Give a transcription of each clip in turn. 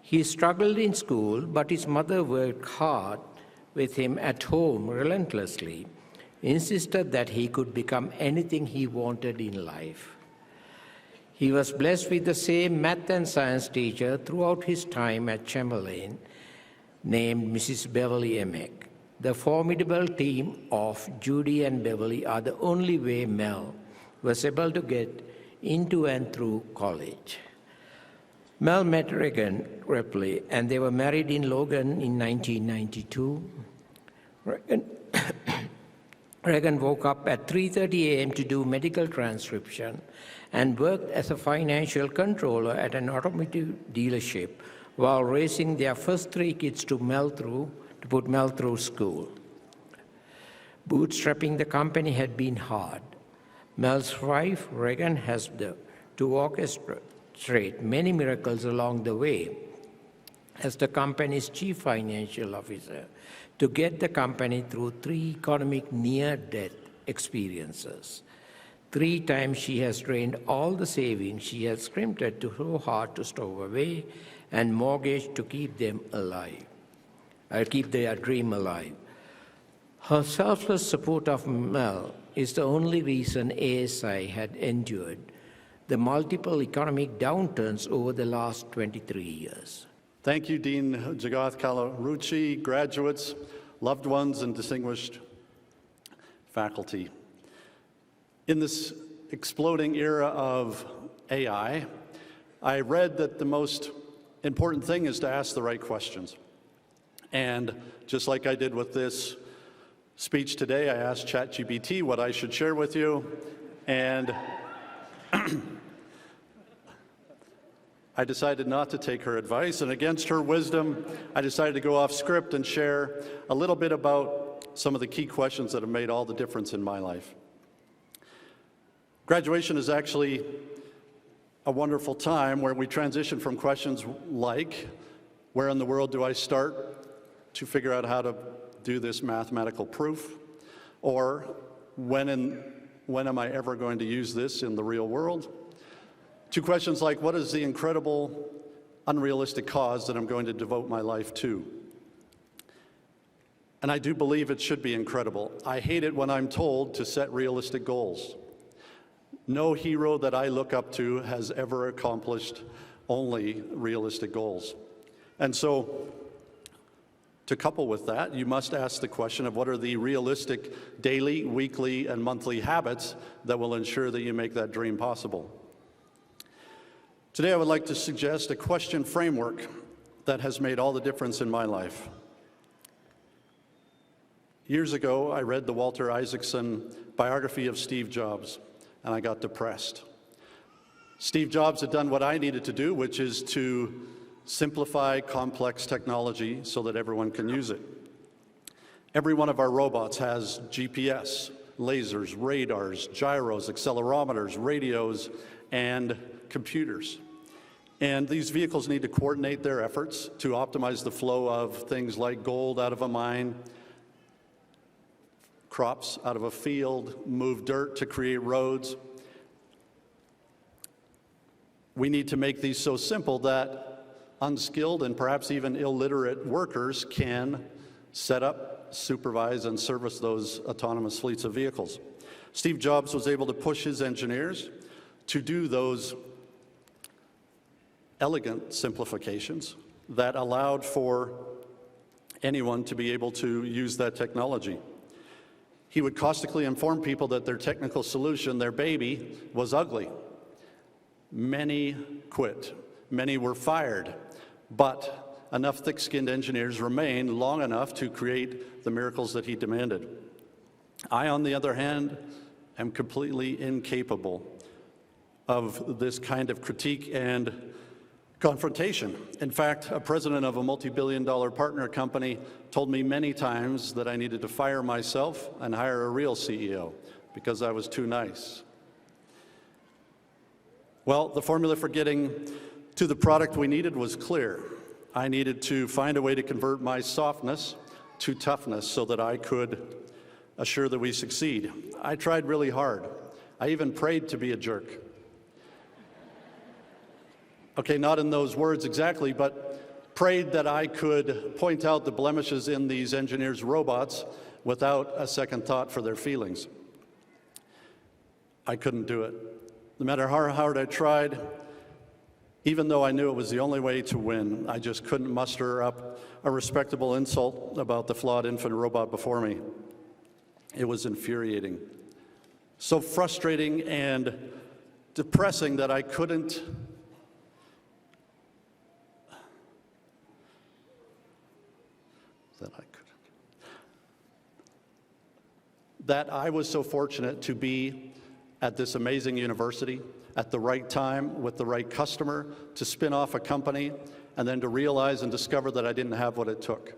He struggled in school, but his mother worked hard with him at home relentlessly, insisted that he could become anything he wanted in life. He was blessed with the same math and science teacher throughout his time at Chamberlain, named Mrs. Beverly Emick. The formidable team of Judy and Beverly are the only way Mel was able to get into and through college. Mel met Regan Ripley, and they were married in Logan in 1992. Regan woke up at 3:30 a.m. to do medical transcription and worked as a financial controller at an automotive dealership while raising their first 3 kids to put Mel through school. Bootstrapping the company had been hard. Mel's wife, Regan, has to orchestrate many miracles along the way as the company's chief financial officer to get the company through 3 economic near-death experiences. 3 times she has drained all the savings she has scrimped so hard to store away and mortgaged to keep them alive, keep their dream alive. Her selfless support of Mel is the only reason ASI had endured the multiple economic downturns over the last 23 years. Thank you, Dean Jagath Kalaruchi, graduates, loved ones, and distinguished faculty. In this exploding era of AI, I read that the most important thing is to ask the right questions. And just like I did with this speech today, I asked ChatGPT what I should share with you, and I decided not to take her advice, and against her wisdom, I decided to go off script and share a little bit about some of the key questions that have made all the difference in my life. Graduation is actually a wonderful time where we transition from questions like, where in the world do I start to figure out how to do this mathematical proof? Or when am I ever going to use this in the real world? To questions like, what is the incredible, unrealistic cause that I'm going to devote my life to? And I do believe it should be incredible. I hate it when I'm told to set realistic goals. No hero that I look up to has ever accomplished only realistic goals. And so, to couple with that, you must ask the question of what are the realistic daily, weekly, and monthly habits that will ensure that you make that dream possible. Today I would like to suggest a question framework that has made all the difference in my life. Years ago, I read the Walter Isaacson biography of Steve Jobs, and I got depressed. Steve Jobs had done what I needed to do, which is to simplify complex technology so that everyone can use it. Every one of our robots has GPS, lasers, radars, gyros, accelerometers, radios, and computers. And these vehicles need to coordinate their efforts to optimize the flow of things like gold out of a mine, crops out of a field, move dirt to create roads. We need to make these so simple that unskilled and perhaps even illiterate workers can set up, supervise, and service those autonomous fleets of vehicles. Steve Jobs was able to push his engineers to do those elegant simplifications that allowed for anyone to be able to use that technology. He would caustically inform people that their technical solution, their baby, was ugly. Many quit. Many were fired. But enough thick-skinned engineers remained long enough to create the miracles that he demanded. I, on the other hand, am completely incapable of this kind of critique and confrontation. In fact, a president of a multi-billion-dollar partner company told me many times that I needed to fire myself and hire a real CEO because I was too nice. Well, the formula for getting to the product we needed was clear. I needed to find a way to convert my softness to toughness so that I could assure that we succeed. I tried really hard. I even prayed to be a jerk. Okay, not in those words exactly, but prayed that I could point out the blemishes in these engineers' robots without a second thought for their feelings. I couldn't do it. No matter how hard I tried, even though I knew it was the only way to win, I just couldn't muster up a respectable insult about the flawed infant robot before me. It was infuriating, so frustrating and depressing that I couldn't that I was so fortunate to be at this amazing university at the right time with the right customer to spin off a company and then to realize and discover that I didn't have what it took.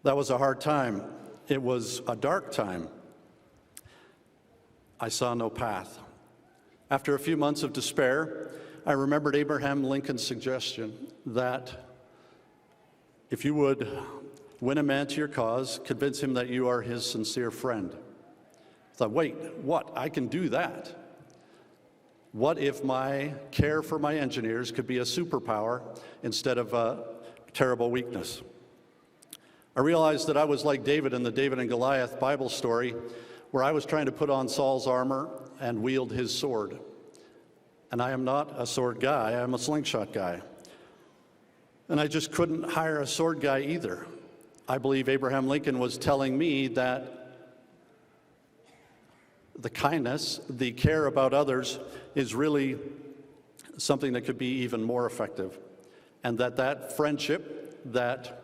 That was a hard time. It was a dark time. I saw no path. After a few months of despair, I remembered Abraham Lincoln's suggestion that if you would win a man to your cause, convince him that you are his sincere friend. I thought, wait, what? I can do that. What if my care for my engineers could be a superpower instead of a terrible weakness? I realized that I was like David in the David and Goliath Bible story, where I was trying to put on Saul's armor and wield his sword. And I am not a sword guy, I'm a slingshot guy. And I just couldn't hire a sword guy either. I believe Abraham Lincoln was telling me that the kindness, the care about others is really something that could be even more effective. And that friendship that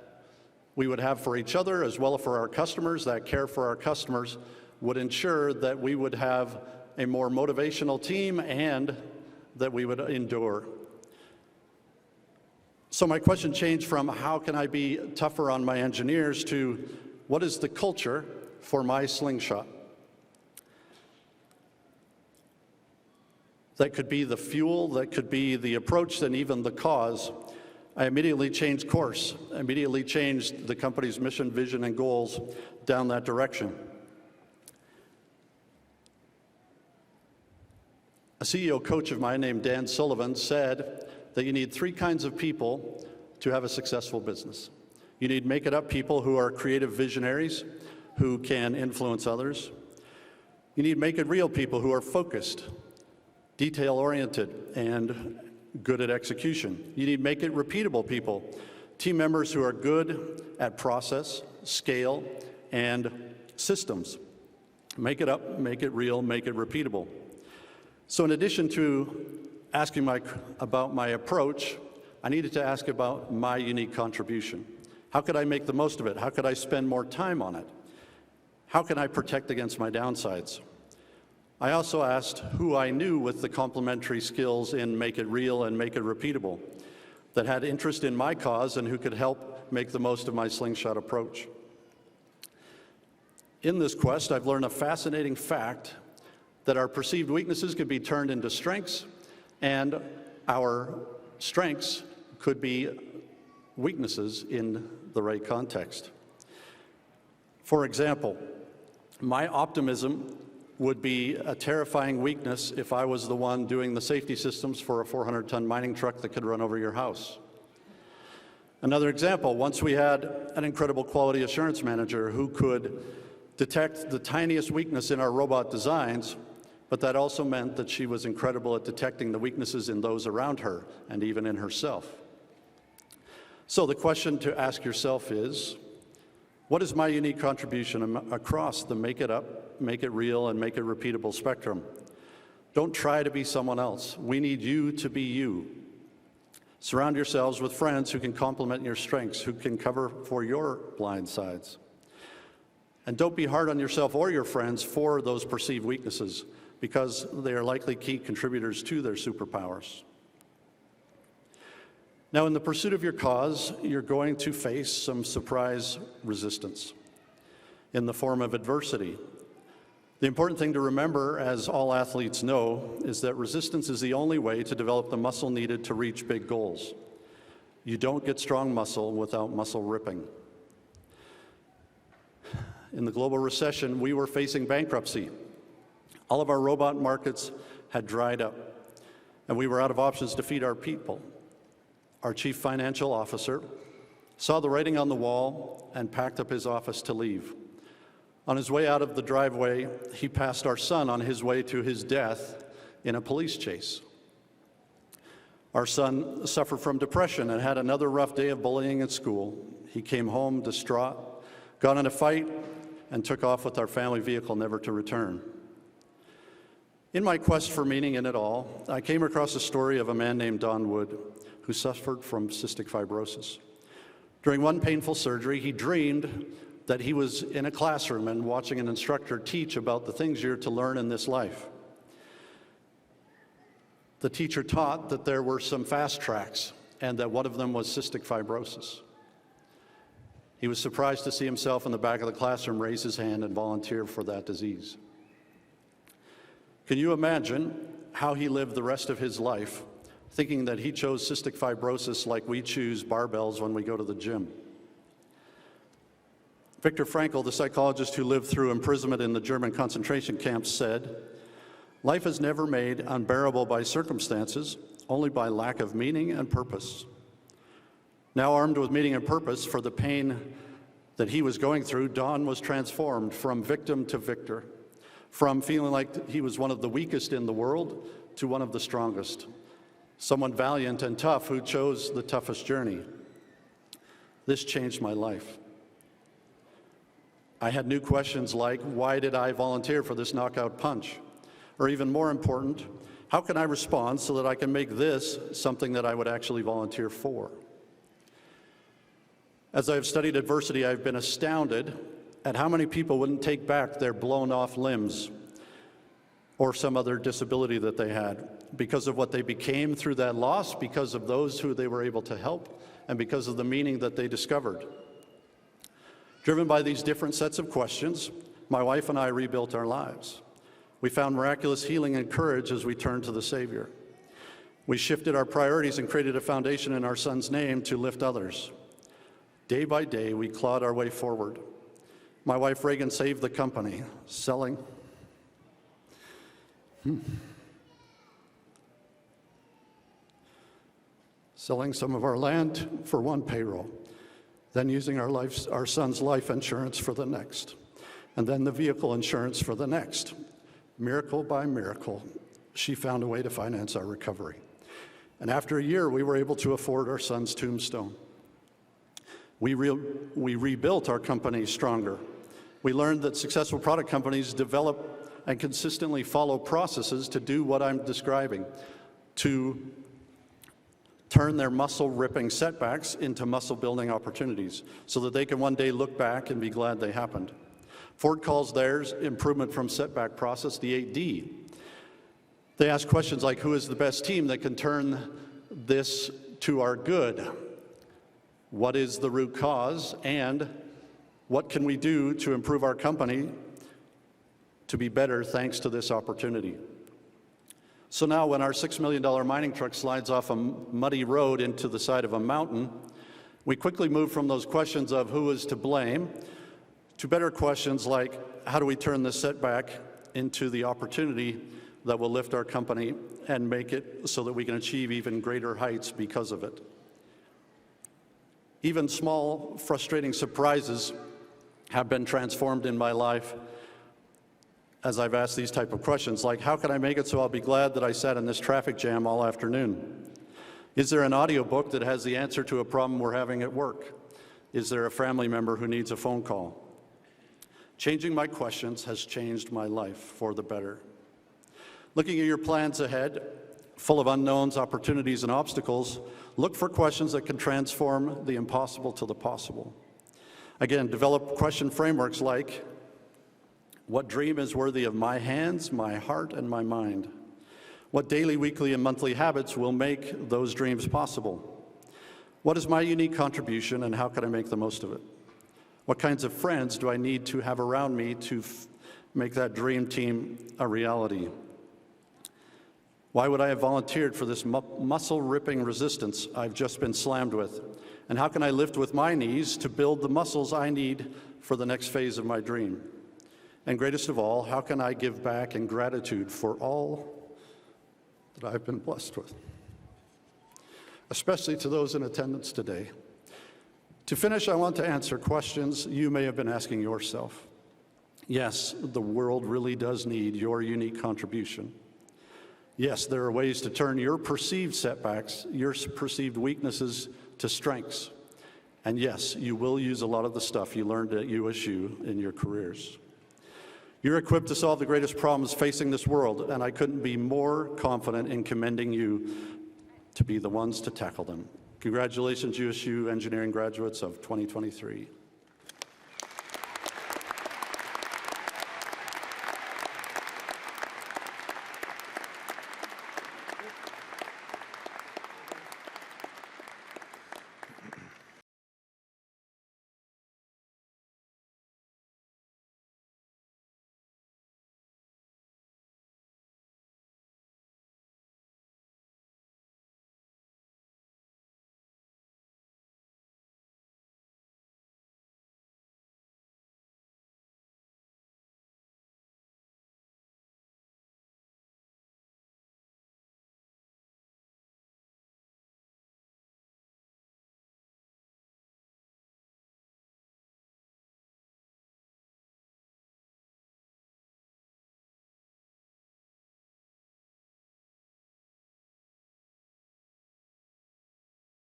we would have for each other as well as for our customers, that care for our customers, would ensure that we would have a more motivational team and that we would endure. So my question changed from how can I be tougher on my engineers to what is the culture for my slingshot? That could be the fuel, that could be the approach, and even the cause. I immediately changed course, immediately changed the company's mission, vision, and goals down that direction. A CEO coach of mine named Dan Sullivan said that you need three kinds of people to have a successful business. You need make-it-up people who are creative visionaries, who can influence others. You need make-it-real people who are focused, detail-oriented, and good at execution. You need make-it-repeatable people, team members who are good at process, scale, and systems. Make it up, make it real, make it repeatable. So in addition to asking about my approach, I needed to ask about my unique contribution. How could I make the most of it? How could I spend more time on it? How can I protect against my downsides? I also asked who I knew with the complementary skills in make it real and make it repeatable, that had interest in my cause and who could help make the most of my slingshot approach. In this quest, I've learned a fascinating fact that our perceived weaknesses could be turned into strengths, and our strengths could be weaknesses in the right context. For example, my optimism would be a terrifying weakness if I was the one doing the safety systems for a 400-ton mining truck that could run over your house. Another example, once we had an incredible quality assurance manager who could detect the tiniest weakness in our robot designs, but that also meant that she was incredible at detecting the weaknesses in those around her and even in herself. So the question to ask yourself is, what is my unique contribution across the make it up, make it real, and make it repeatable spectrum? Don't try to be someone else. We need you to be you. Surround yourselves with friends who can complement your strengths, who can cover for your blind sides. And don't be hard on yourself or your friends for those perceived weaknesses, because they are likely key contributors to their superpowers. Now, in the pursuit of your cause, you're going to face some surprise resistance in the form of adversity. The important thing to remember, as all athletes know, is that resistance is the only way to develop the muscle needed to reach big goals. You don't get strong muscle without muscle ripping. In the global recession, we were facing bankruptcy. All of our robot markets had dried up, and we were out of options to feed our people. our chief financial officer, saw the writing on the wall and packed up his office to leave. On his way out of the driveway, he passed our son on his way to his death in a police chase. Our son suffered from depression and had another rough day of bullying at school. He came home distraught, got in a fight, and took off with our family vehicle, never to return. In my quest for meaning in it all, I came across a story of a man named Don Wood who suffered from cystic fibrosis. During one painful surgery, he dreamed that he was in a classroom and watching an instructor teach about the things you're to learn in this life. The teacher taught that there were some fast tracks and that one of them was cystic fibrosis. He was surprised to see himself in the back of the classroom raise his hand and volunteer for that disease. Can you imagine how he lived the rest of his life, thinking that he chose cystic fibrosis like we choose barbells when we go to the gym? Viktor Frankl, the psychologist who lived through imprisonment in the German concentration camps, said, "Life is never made unbearable by circumstances, only by lack of meaning and purpose." Now armed with meaning and purpose for the pain that he was going through, Don was transformed from victim to victor, from feeling like he was one of the weakest in the world to one of the strongest, someone valiant and tough who chose the toughest journey. This changed my life. I had new questions like, why did I volunteer for this knockout punch? Or even more important, how can I respond so that I can make this something that I would actually volunteer for? As I've studied adversity, I've been astounded at how many people wouldn't take back their blown off limbs or some other disability that they had because of what they became through that loss, because of those who they were able to help, and because of the meaning that they discovered. Driven by these different sets of questions, my wife and I rebuilt our lives. We found miraculous healing and courage as we turned to the Savior. We shifted our priorities and created a foundation in our son's name to lift others. Day by day, we clawed our way forward. My wife Reagan saved the company, selling some of our land for one payroll, then using our son's life insurance for the next, and then the vehicle insurance for the next. Miracle by miracle, she found a way to finance our recovery. And after a year, we were able to afford our son's tombstone. We rebuilt our company stronger. We learned that successful product companies develop and consistently follow processes to do what I'm describing, to turn their muscle-ripping setbacks into muscle-building opportunities so that they can one day look back and be glad they happened. Ford calls theirs improvement from setback process the 8D. They ask questions like, who is the best team that can turn this to our good? What is the root cause? And what can we do to improve our company to be better thanks to this opportunity? So now when our $6 million mining truck slides off a muddy road into the side of a mountain, we quickly move from those questions of who is to blame to better questions like, how do we turn this setback into the opportunity that will lift our company and make it so that we can achieve even greater heights because of it? Even small, frustrating surprises have been transformed in my life as I've asked these type of questions, like, how can I make it so I'll be glad that I sat in this traffic jam all afternoon? Is there an audiobook that has the answer to a problem we're having at work? Is there a family member who needs a phone call? Changing my questions has changed my life for the better. Looking at your plans ahead, full of unknowns, opportunities, and obstacles, look for questions that can transform the impossible to the possible. Again, develop question frameworks like, what dream is worthy of my hands, my heart, and my mind? What daily, weekly, and monthly habits will make those dreams possible? What is my unique contribution, and how can I make the most of it? What kinds of friends do I need to have around me to make that dream team a reality? Why would I have volunteered for this muscle-ripping resistance I've just been slammed with? And how can I lift with my knees to build the muscles I need for the next phase of my dream? And greatest of all, how can I give back in gratitude for all that I've been blessed with? especially to those in attendance today. To finish, I want to answer questions you may have been asking yourself. Yes, the world really does need your unique contribution. Yes, there are ways to turn your perceived setbacks, your perceived weaknesses to strengths. And yes, you will use a lot of the stuff you learned at USU in your careers. You're equipped to solve the greatest problems facing this world, and I couldn't be more confident in commending you to be the ones to tackle them. Congratulations, USU engineering graduates of 2023.